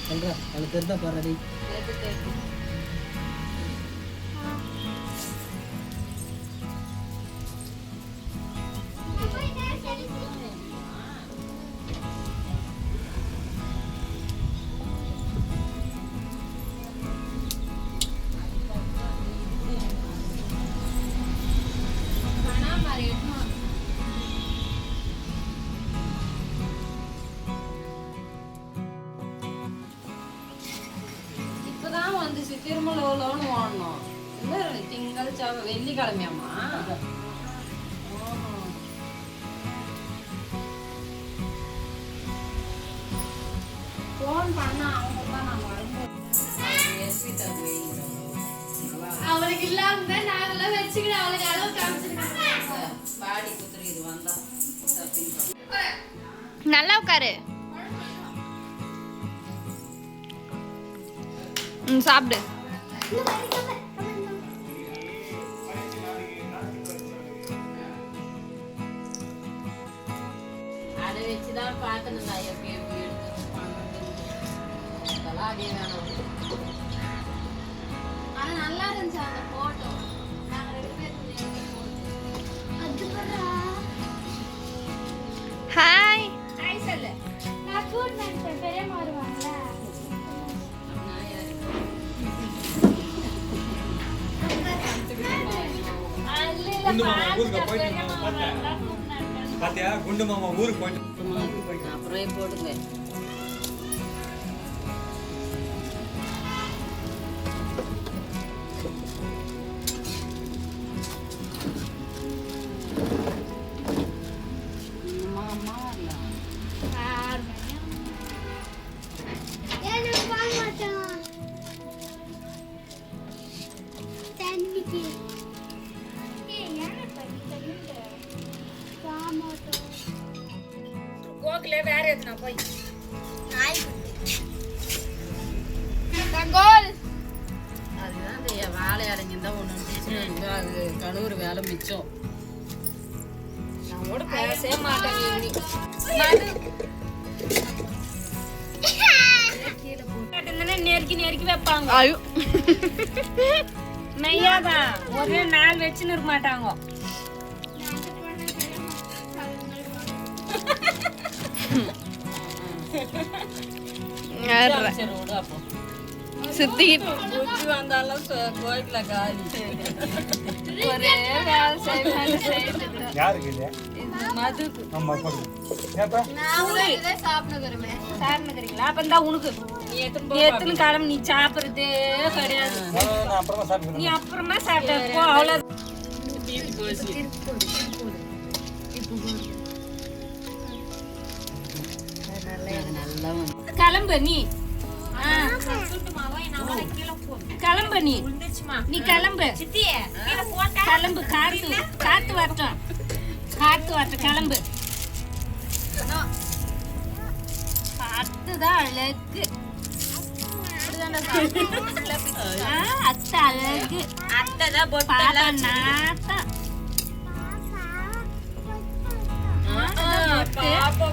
சொல்றா அவளுக்கு தெரிஞ்சா பாருடி. திருமலோன்னு ஓடணும். திங்கள் செவ்வாய் வெள்ளிக்கிழமையாம்மா? போன் பண்ணா அவங்க தான் நான் வரும்போது அவளுக்கு இல்லாம நாங்கெல்லாம் வச்சுக்கிட்டு அவளுக்கு அளவு காமிச்சிருக்காங்க. பாடி குத்துரு இது வந்தா நல்லா உட்காரு. சாப்பிடு. அதை வச்சுதான் பார்க்கணுங்க எப்படி எப்படி எடுத்து அதெல்லாம் அதே வேணும். ஆனா நல்லா இருந்துச்சு அந்த போட்டோ. நாங்க 2 பேரும் ஹாய் ஹாய் சொல்லு. நான் ஃபுட் நினைச்சேன் பெரியம்மா வருவாங்கல்ல. பாத்தியா குண்டு மாமா ஊருக்கு போயிட்டு அப்புறம் போடுங்க. கோகிலே வேற எதுனா போய் நாய் கோல். அதுதான் இந்த வாழை அடைஞ்சிருந்தா ஒன்று அது கழுவுற வேலை மிச்சம். நான் கூட பேசவே மாட்டேன். நெருக்கி நெருக்கி வைப்பாங்க. மெய்யாதான் ஒரே நாள் வச்சுன்னு இருக்க மாட்டாங்க. சுத்தி வந்தாலும் கோயில காலி ஒரே வேலை செய்ய யாருக்கு இல்லையா மதுக்கு ஆமா போடு ஏப்பா சாப்பிடுறீங்களா? அப்ப இருந்தா உனக்கு எத்தனை காலம் நீ சாப்பிடுறதே கிடையாது. நான் அப்புறமா சாப்பிடுறேன். நீ அப்புறமா சாப்பிட்டப்போ அவ்வளவு கிளம்பு நீ. கிளம்பு நீ கிளம்பு கிளம்பு. காத்து வரட்டும் கிளம்பு. அத்துதான் அழகு. அத்தை அழகு. அத்தைதான்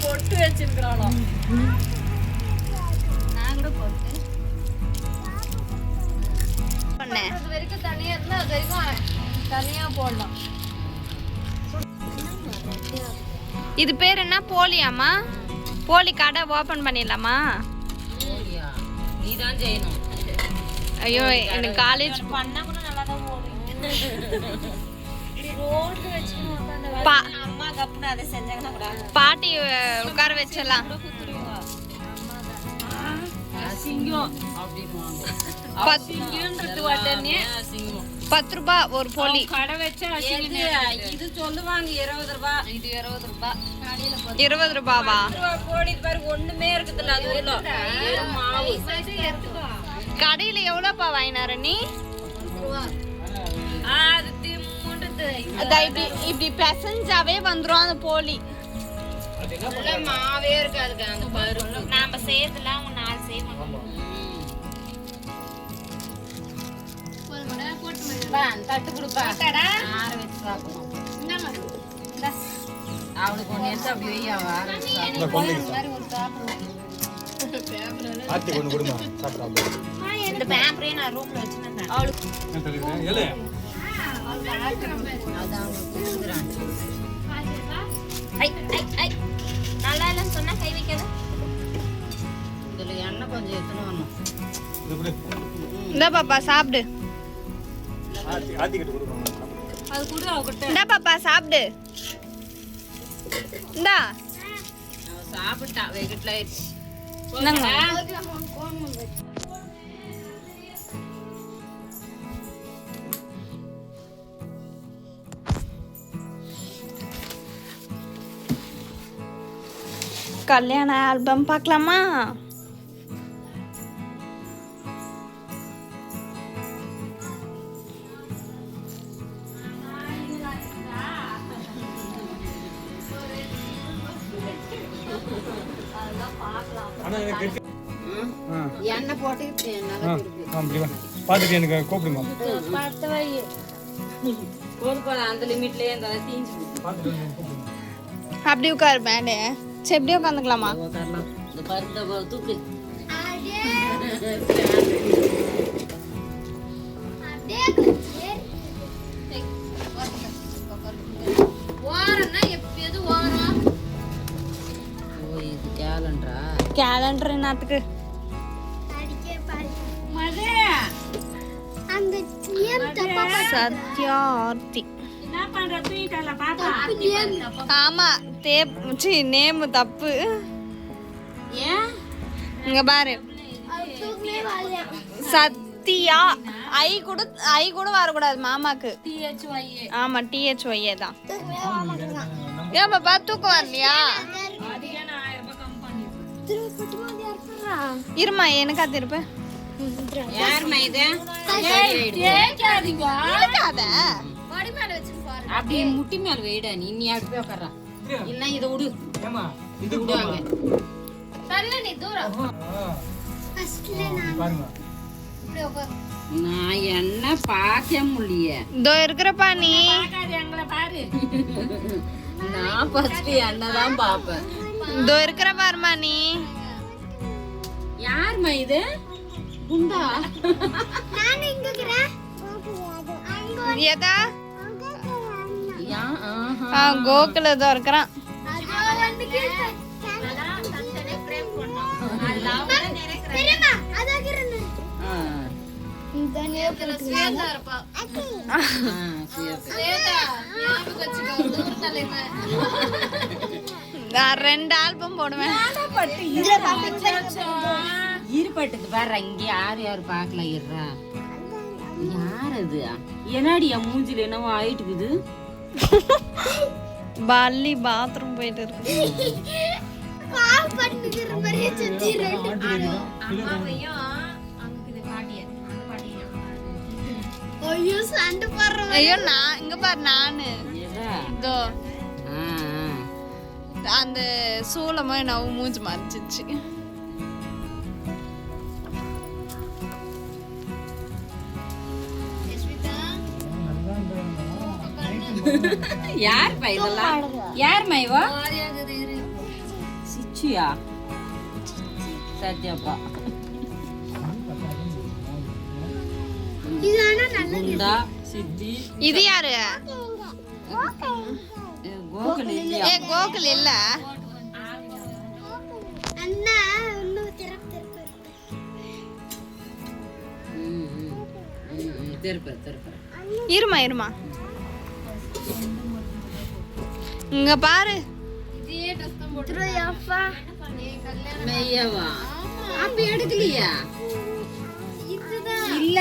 பொட்டு வச்சிருக்கிறாளோ. நான் கூட போட்டு வரைக்கும் தனியா இருந்தா அது வரைக்கும் தனியா போடலாம். இது பேர் என்ன? போலியாமா? போலி கடை ஓபன் பண்ணிடலாமா? நீதான் செய்யணும். ஐயோ எனக்கு காலேஜ் பண்ணா கூட நல்லா தான் போடுவீங்க. ரோடு வச்சுக்கணும். அம்மா கப்புன்னு அதை செஞ்சாங்கன்னா கூட பாட்டி உட்கார வச்சிடலாம். சிங்கம் அப்படின்னுவாங்க. 10 ரூபாய் ஒரு போலி. கடை வச்சா இது சொல்லுவாங்க 20 ரூபாய். இது 20 ரூபாய். 20 ரூபாவா? போடி பாரு ஒண்ணுமே இருக்குதுல்ல. அது உள்ள மாவு. கடையில எவ்வளோப்பா வாங்கினார நீ? அது திம்முண்டுது. இப்படி பெசஞ்சாவே வந்துரும் அந்த போலி. மாவே இருக்காதுங்க அந்த பருப்பு. நாம செய்யறதுலாம் ஒரு 4 செய்வோம். தட்டு கொடுப்பா. ஆற வச்சு சாப்பிடணும். அவளுக்கு ஒண்ணு எடுத்து அப்படி வை. அவ ஆற வச்சு சாப்பிடணும். ஆத்தி கொண்டு கொடுமா சாப்பிடலாம். இந்த பேப்பரே நான் ரூம்ல வச்சிருந்தேன். அவளுக்கு என்ன தெரியுது? ஏலே அதான் கொடுக்குறான். ஐ ஐ ஐ நல்லா இல்லன்னு சொன்னா கை வைக்காத. இதுல எண்ணெய் கொஞ்சம் எத்தணும். இது கொடு. இந்த பாப்பா சாப்பிடு. ஆத்தி கிட்ட கொடுமா. அது கூட அவகிட்ட இந்த பாப்பா சாப்பிடு. இந்தா அவ சாப்பிட்டா வெயிட்ல ஆயிடுச்சு. இந்தாங்க. கல்யாண ஆல்பம் பார்க்கலாமா? ஆனா எனக்கு கெட்டி. எண்ணெய் போட்டு நல்லா இருக்கு. அப்படி வா. பாத்துட்டு எனக்கு கூப்பிடுமா. பார்த்து வை. போதும் அந்த லிமிட்லயே அந்த தீஞ்சு பாத்துட்டு எனக்கு கூப்பிடுமா. அப்படி உட்காரு மேலே. சரி எப்படியே உட்காந்துக்கலாமா? உட்காரலாம். இந்த பருத்த தூக்கு. ஓரம்னா எப்பயாவது ஓரம். ஓ இது கேலண்டரா? கேலண்டர் என்னத்துக்கு? சத்யார்த்தி. ஆமா நேம் தப்பு. ஏன் இங்க பாரு சத்யா. ஐ கூட வரக்கூடாது மாமாக்கு. ஆமா THY தான். ஏன் பாப்பா தூக்கம் வரலையா? இருமா எனக்கு அது இருப்பேன். யாருமா இது? அப்படியே முட்டி மேல வைடா. நீ அப்படி போய் உட்கார்றா. இல்ல இதை விடு. ஏமா இது விடுவாங்க. பாருங்க. நான் என்ன பார்க்க முடியல. இதோ இருக்கிறப்பா நீ. நான் ஃபர்ஸ்ட் என்னதான் பாப்பேன். இதோ இருக்கிற பாருமா நீ. யாருமா இது? குண்டா? எதா? ஆஹா. கோகுல இதோ இருக்கிறான். நான் 2 ஆல்பம் போடுவேன். இருப்பட்டுக்கு பாரு. இங்க யார் யாரு பாக்கல. இருறா யார் அது? என்னடி என் மூஞ்சில என்னவோ ஆயிட்டுக்குது. பள்ளி பாத்ரூம் போயிட்டு இருக்கு. ஐயோ நான் இங்க பாரு. நானு இதோ அந்த சூளமா நான் மூஞ்சி மறைச்சிச்சு. யார் பை இதெல்லாம்? யார் மைவா? சிச்சியா? சத்யாப்பா. குண்டா சித்தி. இது யாரு? கோகுல் இல்லையா? ஏ கோகுல் இல்ல. திருப்ப இருமா இங்க பாரு. மெய்யவா? அப்ப எடுக்கலையா? இல்ல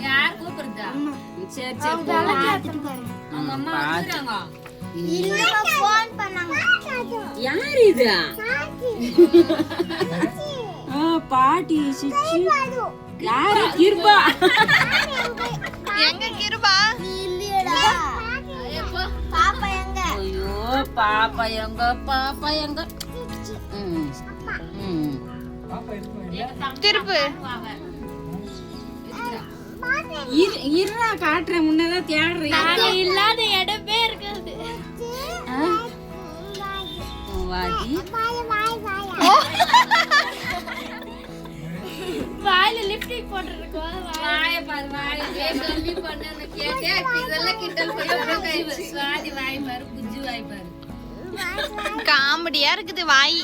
யார் கூப்பிடுறா? சரி யார் இது? பாட்டி சிச்சி. யாரு? கிருபா. எங்க கிருபா? ஐயோ பாப்பா எங்க? பாப்பா எங்க? திருப்பு. இருடா காட்டுறேன். முன்னதான் தேடுறேன். இல்லாத இடமே இருக்காது. வாடி. ஓ வாயில லிப்ஸ்டிக் போட்டுருக்கோம். வாயை பாரு, வாயை சொல்லி பண்ண அந்த கேக்கே இதெல்லாம் கிண்டல் பண்ணி சுவாதி வாய் பாரு, புஜ்ஜி வாய் பாரு. காமெடியா இருக்குது வாய்.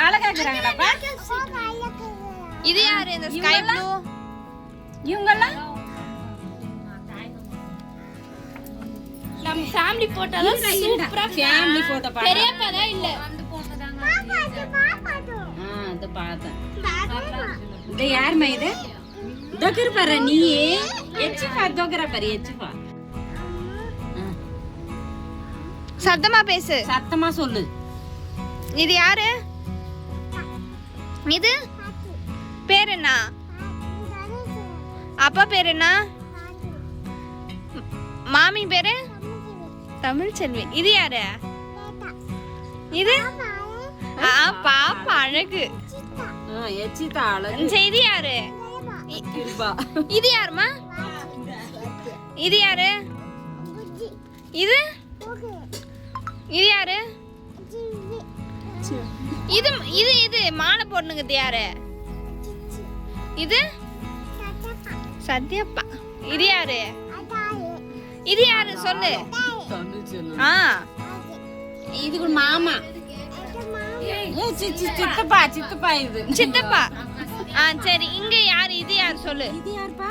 அழகாக்குறாங்களாப்பா. இது யாரு இந்த ஸ்கை ப்ளூ? இவங்கெல்லாம் நம்ம ஃபேமிலி போட்டோலாம் சூப்பரா ஃபேமிலி போட்டோ பாரு. பெரியப்பா தான் இல்ல. அது பார்த்தேன். இது யாருமா இது? தொக்கர் பாரு நீ. எச்சிப்பா தொக்கற பாரு எச்சிப்பா. சத்தமா பேசு. சத்தமா சொல்லு. இது யாரு? இது பேர் என்ன? அப்பா பேர் என்ன? மாமி பேரு தமிழ் செல்வி. இது யாரு? இது பாப்பா அழகு. எச்சிதா அழகு. இது யாரு? கிருபா. இது யாருமா? இது யாரு? இது இது யாரு? இது இது இது மாலை போடணுங்கிறது யாரு? இது சத்யப்பா. இது யாரு? இது யாரு சொல்லு. தமிழ் சொல்லு. ஆ இது கூட மாமா. சித்தப்பா சித்தப்பா இது சித்தப்பா. ஆ சரி, இங்க யாரு? இது யாரு சொல்லு. இது யாருப்பா?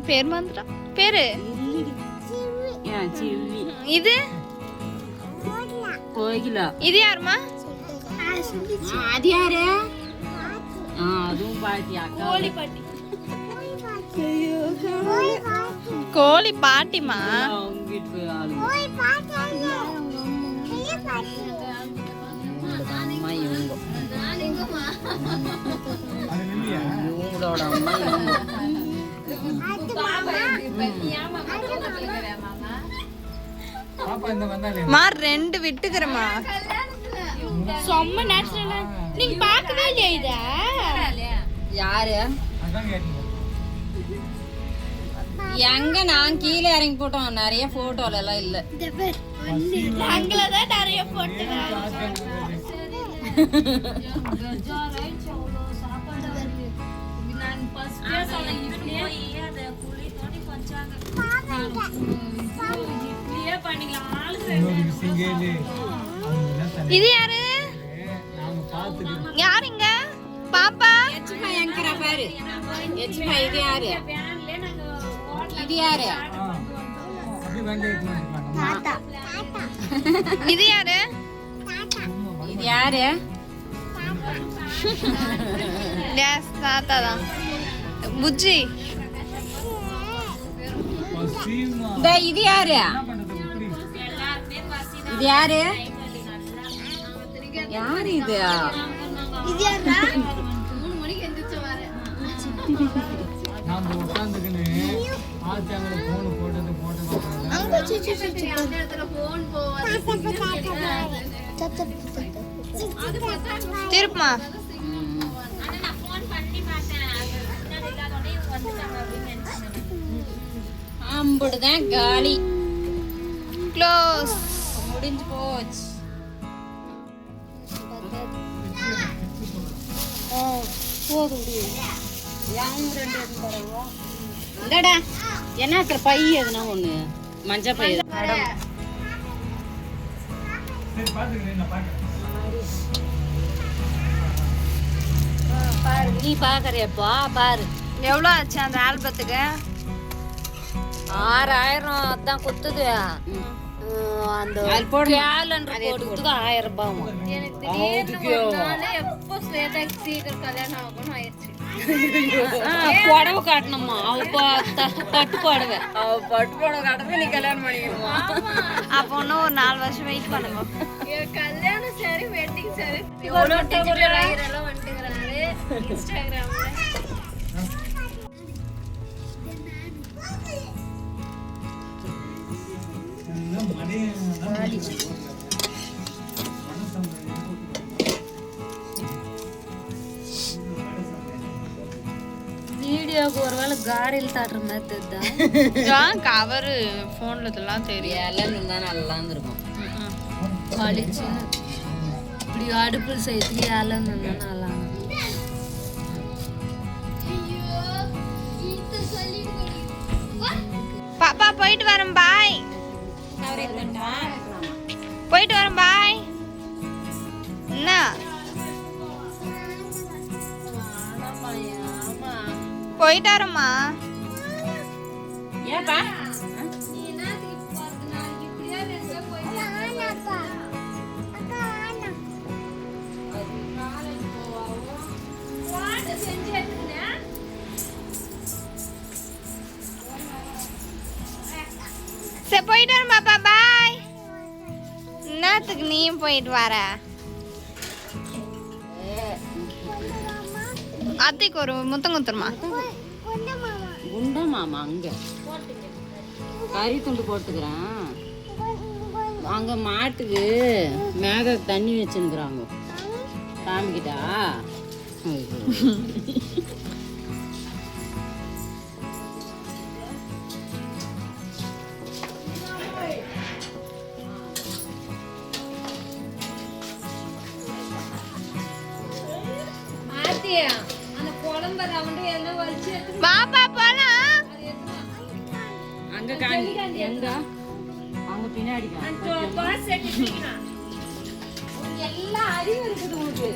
பேர் வந்துட்டா. பேரு சிவி. இது கோகிலா. இது யாருமா? அது யாரு? அதுவும் பாட்டியா? கோழி பாட்டி. கோழி பாட்டிமா. அவங்க வீட்டு போய் ஆளு. அம்மா இவங்க. இவங்களோட அம்மா இவங்க. பாப்பா இந்த வந்தாலே மா ரெண்டு விட்டுக்கிறமா. செம்ம நேச்சுரலா. நீங்க பார்க்கவே இல்லையா இத? யாரு? அதான் கேட்டீங்க. எங்க நான் கீழே இறங்கி போட்டோம். நிறைய போட்டோல எல்லாம் இல்ல. நாங்கள தான் நிறைய போட்டோம். சிங்கேலி இது யாரு? நாம பார்த்துட்டு யாருங்க பாப்பா? எச்சுமா எங்கற பாரு. எச்சுமா இது யாரு? இது யாரு? அப்படியே வெங்காயத்து தாத்தா. இது யாரு? இது யாரு? எஸ் தாத்தா தான். புஜ்ஜி. சீமா இது யாரு? என்ன பண்றது இப்படி? இது யாரு? யாரு இது? இது யாரா? நாம உட்காந்துக்கின்னு ஆச்சாங்கள போன் போட்டது போட்டு பார்க்கறாங்க. அங்க சிச்சி திருப்புமா. அம்புடுதான் காலி. க்ளோஸ். முடிஞ்சு போச்சு. இந்தடா என்ன பை எதுனா ஒண்ணு மஞ்சள் பை. சரி பாத்துக்கிறேன் நான் பார்க்கறேன். பாரு நீ பாக்குறியப்பா பாரு. எவ்வளோ ஆச்சு அந்த ஆல்பத்துக்கு? 6000 தான் குத்துது. அந்த கேலண்டர் போடுறதுக்கு 1000 ரூபாய். எனக்கு திடீர்னு எப்போ ஸ்வேதாக்கு சீக்கிரம் கல்யாணம் ஆகணும் ஆயிடுச்சு. புடவை காட்டணுமா? அவ பட்டு புடவை. அவ பட்டு புடவை காட்டுறது நீ கல்யாணம் பண்ணிக்கணுமா? அப்போ இன்னும் ஒரு 4 வருஷம் வெயிட் பண்ணுங்க. கல்யாணம் சரி, வெட்டிங் சரி. எவ்வளோ டிஜிட்டல் ஆகிரெல்லாம் வந்துட்டுங்கிறாரு இன்ஸ்டாகிராம்ல. வீடியோக்கு ஒருவேளை காடியில் தாட்டுற மாதிரி தெரியுதா? கவரு ஃபோன்ல இதெல்லாம் தெரியும். எல்லாம் இருந்தா நல்லா இருந்திருக்கும். பளிச்சுன்னு. இப்படி அடுப்பு செய்யறதுக்கு யாரும் நல்லா பாப்பா போயிட்டு வரேன் பாய். போயிட்டு வரேன் பாய். என்ன போயிட்டு வரேம்மா. ஏப்பா சரி போயிட்டு வரேன் பாப்பா பாய். என்னத்துக்கு நீயும் போயிட்டு வர? அத்தைக்கு ஒரு முத்தம் குத்துருமா. குண்டா மாமா அங்க கறி துண்டு போட்டுக்கிறேன். அங்க மாட்டுக்கு மேக தண்ணி வச்சுருக்குறாங்க. காமிக்கிட்டா பாப்பா போலாம். அங்க காமி எங்க அங்க பின்னாடி எல்லாம் அறிவு இருக்குது உனக்கு.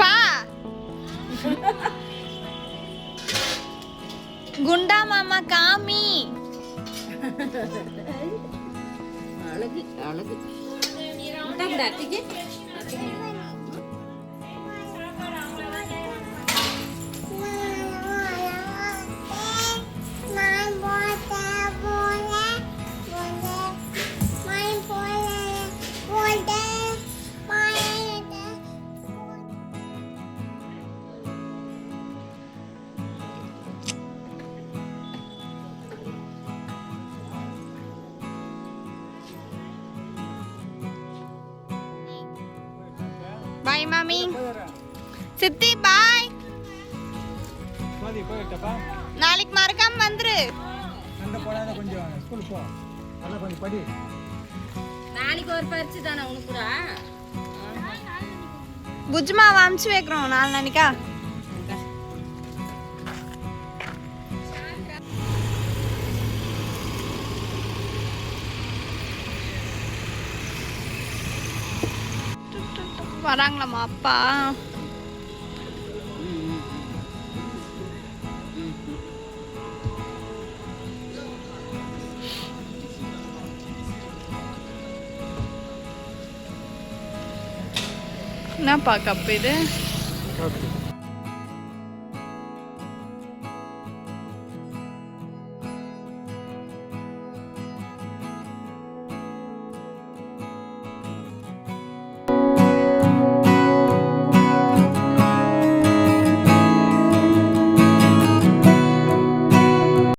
பா குண்டா மாமா காமி. அழகு அழகு அத்திக்கு பாய் மாமி. சித்தி பாய். போயிட்டப்பா. நாளைக்கு மறக்காம வந்துரு. சண்டை போடாத, கொஞ்சம் ஸ்கூல் போ. நல்லா கொஞ்சம் படி. நாளைக்கு ஒரு பரிச்சு தானே உனக்கு கூட. புஜ்மாவை அமுச்சு வைக்கிறோம் 4 நாளைக்கா. வராங்களாமா அப்பா? என்னப்பா கப்பு இது?